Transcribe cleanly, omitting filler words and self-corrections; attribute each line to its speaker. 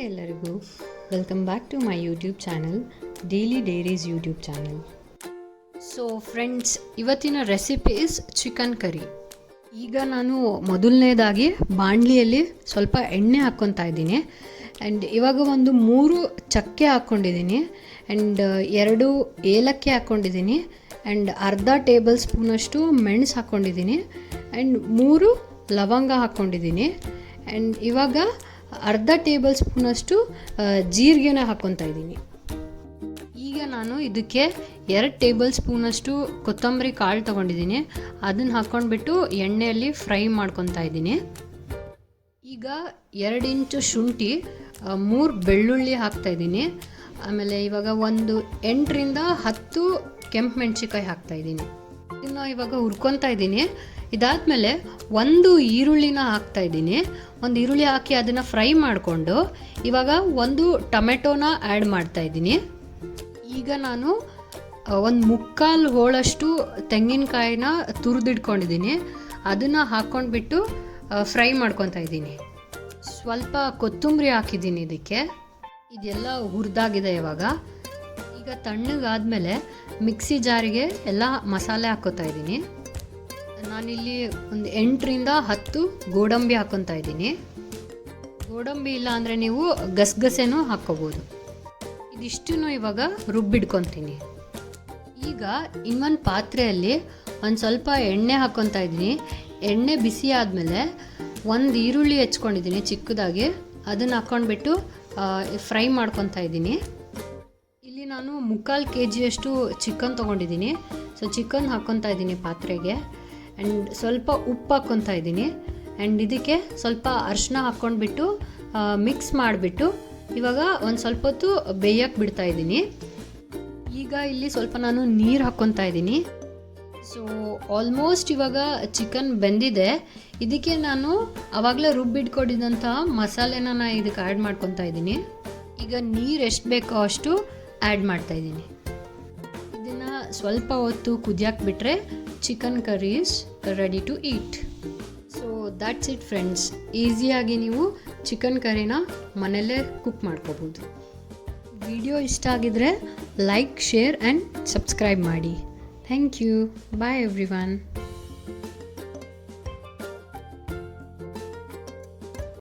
Speaker 1: Hi ಎಲ್ಲರಿಗೂ, welcome back to my YouTube channel daily diaries YouTube channel. So friends, ಇವತ್ತಿನ recipe is chicken curry. ಈಗ ನಾನು ಮೊದಲನೇದಾಗಿ ಬಾಣಲಿಯಲ್ಲಿ ಸ್ವಲ್ಪ ಎಣ್ಣೆ ಹಾಕ್ಕೊತಾ ಇದ್ದೀನಿ. ಆ್ಯಂಡ್ ಇವಾಗ ಒಂದು 3 ಚಕ್ಕೆ ಹಾಕ್ಕೊಂಡಿದ್ದೀನಿ, ಆ್ಯಂಡ್ 2 ಏಲಕ್ಕಿ ಹಾಕ್ಕೊಂಡಿದ್ದೀನಿ, ಆ್ಯಂಡ್ ಅರ್ಧ ಟೇಬಲ್ ಸ್ಪೂನಷ್ಟು ಮೆಣಸು ಹಾಕ್ಕೊಂಡಿದ್ದೀನಿ, ಆ್ಯಂಡ್ 3 ಲವಂಗ ಹಾಕ್ಕೊಂಡಿದ್ದೀನಿ. ಆ್ಯಂಡ್ ಇವಾಗ ಅರ್ಧ ಟೇಬಲ್ ಸ್ಪೂನಷ್ಟು ಜೀರಿಗೆನ ಹಾಕ್ಕೊತಾ ಇದ್ದೀನಿ. ಈಗ ನಾನು ಇದಕ್ಕೆ 2 ಟೇಬಲ್ ಸ್ಪೂನಷ್ಟು ಕೊತ್ತಂಬರಿ ಕಾಳು ತೊಗೊಂಡಿದ್ದೀನಿ. ಅದನ್ನು ಹಾಕ್ಕೊಂಡ್ಬಿಟ್ಟು ಎಣ್ಣೆಯಲ್ಲಿ ಫ್ರೈ ಮಾಡ್ಕೊತಾ ಇದ್ದೀನಿ. ಈಗ 2 ಇಂಚು ಶುಂಠಿ, 3 ಬೆಳ್ಳುಳ್ಳಿ ಹಾಕ್ತಾಯಿದ್ದೀನಿ. ಆಮೇಲೆ ಇವಾಗ ಒಂದು 8 ರಿಂದ 10 ಕೆಂಪು ಮೆಣಸಿನ್ಕಾಯಿ ಹಾಕ್ತಾಯಿದ್ದೀನಿ. ಇದನ್ನು ಇವಾಗ ಹುರ್ಕೊತಾ ಇದ್ದೀನಿ. ಇದಾದಮೇಲೆ 1 ಈರುಳ್ಳಿನ ಹಾಕ್ತಾಯಿದ್ದೀನಿ. ಒಂದು ಈರುಳ್ಳಿ ಹಾಕಿ ಅದನ್ನು ಫ್ರೈ ಮಾಡಿಕೊಂಡು ಇವಾಗ 1 ಟೊಮೆಟೊನ ಆ್ಯಡ್ ಮಾಡ್ತಾಯಿದ್ದೀನಿ. ಈಗ ನಾನು ಒಂದು 3/4 ಹೋಳಷ್ಟು ತೆಂಗಿನಕಾಯಿನ ತುರಿದಿಟ್ಕೊಂಡಿದ್ದೀನಿ. ಅದನ್ನು ಹಾಕ್ಕೊಂಡ್ಬಿಟ್ಟು ಫ್ರೈ ಮಾಡ್ಕೊತಾ ಇದ್ದೀನಿ. ಸ್ವಲ್ಪ ಕೊತ್ತಂಬರಿ ಹಾಕಿದ್ದೀನಿ ಇದಕ್ಕೆ. ಇದೆಲ್ಲ ಹುರಿದಾಗಿದೆ. ಈಗ ತಣ್ಣಗಾದಮೇಲೆ ಮಿಕ್ಸಿ ಜಾರಿಗೆ ಎಲ್ಲ ಮಸಾಲೆ ಹಾಕ್ಕೋತಾ ಇದ್ದೀನಿ. ನಾನಿಲ್ಲಿ ಒಂದು 8 ರಿಂದ 10 ಗೋಡಂಬಿ ಹಾಕ್ಕೊತಾ ಇದ್ದೀನಿ. ಗೋಡಂಬಿ ಇಲ್ಲ ಅಂದರೆ ನೀವು ಗಸಗಸೆನೂ ಹಾಕ್ಕೋಬೋದು. ಇದಿಷ್ಟನ್ನು ಇವಾಗ ರುಬ್ಬಿಡ್ಕೊತೀನಿ. ಈಗ ಇನ್ನೊಂದು ಪಾತ್ರೆಯಲ್ಲಿ ಒಂದು ಸ್ವಲ್ಪ ಎಣ್ಣೆ ಹಾಕ್ಕೊತಾ ಇದ್ದೀನಿ. ಎಣ್ಣೆ ಬಿಸಿ ಆದಮೇಲೆ 1 ಈರುಳ್ಳಿ ಹೆಚ್ಕೊಂಡಿದ್ದೀನಿ ಚಿಕ್ಕದಾಗಿ. ಅದನ್ನು ಹಾಕ್ಕೊಂಡ್ಬಿಟ್ಟು ಫ್ರೈ ಮಾಡ್ಕೊತಾ ಇದ್ದೀನಿ. ಇಲ್ಲಿ ನಾನು 3/4 kg ಚಿಕನ್ ತೊಗೊಂಡಿದ್ದೀನಿ. ಸೊ ಚಿಕನ್ ಹಾಕ್ಕೊತಾ ಇದ್ದೀನಿ ಪಾತ್ರೆಗೆ. ಆ್ಯಂಡ್ ಸ್ವಲ್ಪ ಉಪ್ಪು ಹಾಕ್ಕೊತಾ ಇದ್ದೀನಿ. ಆ್ಯಂಡ್ ಇದಕ್ಕೆ ಸ್ವಲ್ಪ ಅರಿಶಿನ ಹಾಕ್ಕೊಂಡ್ಬಿಟ್ಟು ಮಿಕ್ಸ್ ಮಾಡಿಬಿಟ್ಟು ಇವಾಗ ಒಂದು ಸ್ವಲ್ಪ ಹೊತ್ತು ಬೇಯಕ್ಕೆ ಬಿಡ್ತಾ ಇದ್ದೀನಿ. ಈಗ ಇಲ್ಲಿ ಸ್ವಲ್ಪ ನಾನು ನೀರು ಹಾಕ್ಕೊತಾ ಇದ್ದೀನಿ. ಸೊ ಆಲ್ಮೋಸ್ಟ್ ಇವಾಗ ಚಿಕನ್ ಬೆಂದಿದೆ. ಇದಕ್ಕೆ ನಾನು ಆವಾಗಲೇ ರುಬ್ಬಿಟ್ಕೊಂಡಿದ್ದಂಥ ಮಸಾಲೆನ ನಾನು ಇದಕ್ಕೆ ಆ್ಯಡ್ ಮಾಡ್ಕೊತಾ ಇದ್ದೀನಿ. ಈಗ ನೀರು ಎಷ್ಟು ಬೇಕೋ ಅಷ್ಟು ಆ್ಯಡ್ ಮಾಡ್ತಾಯಿದ್ದೀನಿ. ಇದನ್ನು ಸ್ವಲ್ಪ ಹೊತ್ತು ಕುದಿಯಕ್ಕೆ ಬಿಟ್ಟರೆ chicken curry is ready to eat. So that's it friends. ಈಸಿಯಾಗಿ ನೀವು ಚಿಕನ್ ಕರಿನ ಮನೆಯಲ್ಲೇ ಕುಕ್ ಮಾಡ್ಕೋಬೋದು. ವಿಡಿಯೋ ಇಷ್ಟ ಆಗಿದರೆ ಲೈಕ್, ಶೇರ್ ಆ್ಯಂಡ್ ಸಬ್ಸ್ಕ್ರೈಬ್ ಮಾಡಿ. Thank you. Bye everyone.